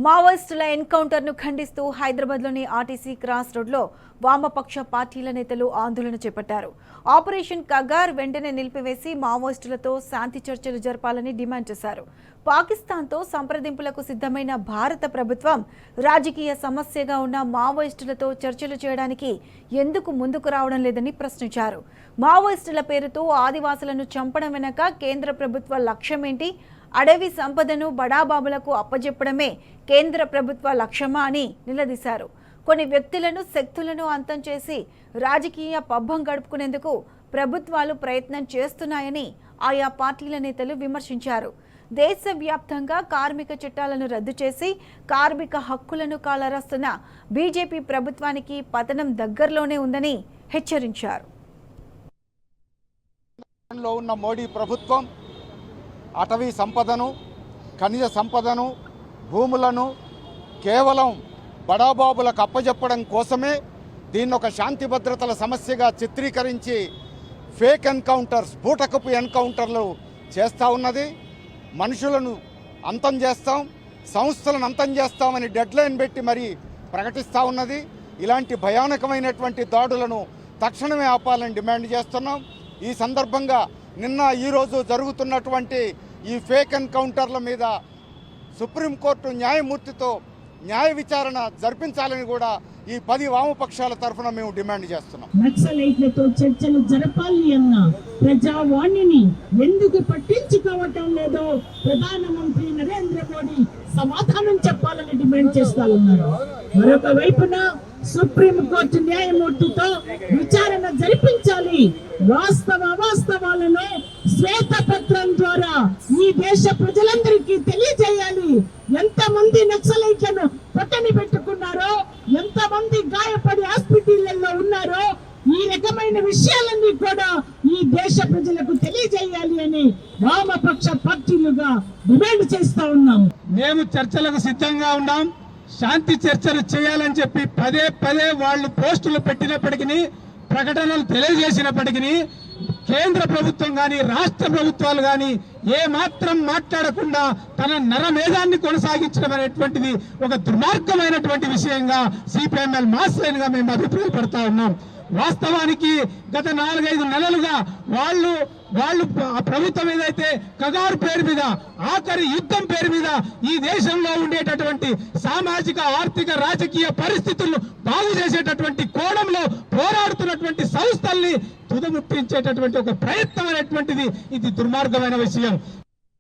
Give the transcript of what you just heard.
మావోయిస్టుల ఎన్కౌంటర్ను ఖండిస్తూ హైదరాబాద్లోని ఆర్టీసీ క్రాస్ రోడ్లో వామపక్ష పార్టీల నేతలు ఆందోళన చేపట్టారు. ఆపరేషన్ కగార్ వెంటనే నిలిపివేసి మావోయిస్టులతో శాంతి చర్చలు జరపాలని డిమాండ్ చేశారు. పాకిస్తాన్తో సంప్రదింపులకు సిద్ధమైన భారత ప్రభుత్వం రాజకీయ సమస్యగా ఉన్న మావోయిస్టులతో చర్చలు చేయడానికి ఎందుకు ముందుకు రావడం లేదని ప్రశ్నించారు. మావోయిస్టుల పేరుతో ఆదివాసులను చంపడం వెనుక కేంద్ర ప్రభుత్వ లక్ష్యమేంటి? అడవి సంపదను బడాబాబులకు అప్పజెప్పడమే కేంద్ర ప్రభుత్వ లక్ష్యమా అని నిలదీశారు. కొన్ని వ్యక్తులను శక్తులను అంతం చేసి రాజకీయ పబ్బం గడుపుకునేందుకు ప్రభుత్వాలు ప్రయత్నం చేస్తున్నాయని ఆయా పార్టీల నేతలు విమర్శించారు. దేశవ్యాప్తంగా కార్మిక చట్టాలను రద్దు చేసి కార్మిక హక్కులను కాలరాస్తున్న బీజేపీ ప్రభుత్వానికి పతనం దగ్గరలోనే ఉందని హెచ్చరించారు. మోడీ ప్రభుత్వం అటవీ సంపదను, ఖనిజ సంపదను, భూములను కేవలం బడాబాబులకు అప్పజెప్పడం కోసమే దీన్ని ఒక శాంతి భద్రతల సమస్యగా చిత్రీకరించి ఫేక్ ఎన్కౌంటర్స్, బూటకపు ఎన్కౌంటర్లు చేస్తూ ఉన్నది. మనుషులను అంతం చేస్తాం, సంస్థలను అంతం చేస్తామని డెడ్లైన్ పెట్టి మరి ప్రకటిస్తూ ఉన్నది. ఇలాంటి భయానకమైనటువంటి దాడులను తక్షణమే ఆపాలని డిమాండ్ చేస్తున్నాం. ఈ సందర్భంగా నిన్న ఈరోజు జరుగుతున్నటువంటి ఈ ఫేక్ ఎన్కౌంటర్ల మీద సుప్రీంకోర్టు న్యాయమూర్తితో న్యాయ విచారణ జరిపించాలని కూడా ఈ 10 వామపక్షాల తరఫున మేము డిమాండ్ చేస్తున్నాం. నక్సలైట్లతో చర్చలు జరపాలి అన్న ప్రజావాణిని ఎందుకు పట్టించుకోవటం లేదో ప్రధానమంత్రి నరేంద్ర మోడీ సమాధానం చెప్పాలని డిమాండ్ చేస్తా ఉన్నారు. మరొక వైపున సుప్రీంకోర్టు న్యాయమూర్తితో విచారణ జరిపించాలి. వాస్తవాలను శ్వేతపత్రం ద్వారా ఈ దేశ ప్రజలందరికీ తెలియజేయాలి. ఎంతమంది నక్సలైట్లను పట్టని పెట్టుకున్నారో, ఎంతమంది గాయపడి హాస్పిటల్లో ఉన్నారో, ఈ రకమైన విషయాలన్నీ కూడా ఈ దేశ ప్రజలకు తెలియజేయాలి అని వామపక్ష పార్టీలుగా డిమాండ్ చేస్తా ఉన్నాం. మేము చర్చలకు సిద్ధంగా ఉన్నాం. శాంతి చర్చలు చేయాలని చెప్పి పదే వాళ్ళు పోస్టులు పెట్టినప్పటికీ, ప్రకటనలు తెలియజేసినప్పటికీ కేంద్ర ప్రభుత్వం కానీ రాష్ట్ర ప్రభుత్వాలు కానీ ఏ మాత్రం మాట్లాడకుండా తన నరమేధాన్ని కొనసాగించడం అనేటువంటిది ఒక దుర్మార్గమైనటువంటి విషయంగా సిపిఎంఎల్ మాస్లైన్ గా మేము అభిప్రాయపడతా ఉన్నాం. వాస్తవానికి గత 4-5 నెలలుగా వాళ్ళు ప్రభుత్వం ఏదైతే కగారు పేరు మీద, ఆఖరి యుద్ధం పేరు మీద ఈ దేశంలో ఉండేటటువంటి సామాజిక, ఆర్థిక, రాజకీయ పరిస్థితులను బాగు చేసేటటువంటి కోణంలో పోరాడుతున్నటువంటి సంస్థల్ని తుదముట్టించేటటువంటి ఒక ప్రయత్నం అనేటువంటిది ఇది దుర్మార్గమైన విషయం.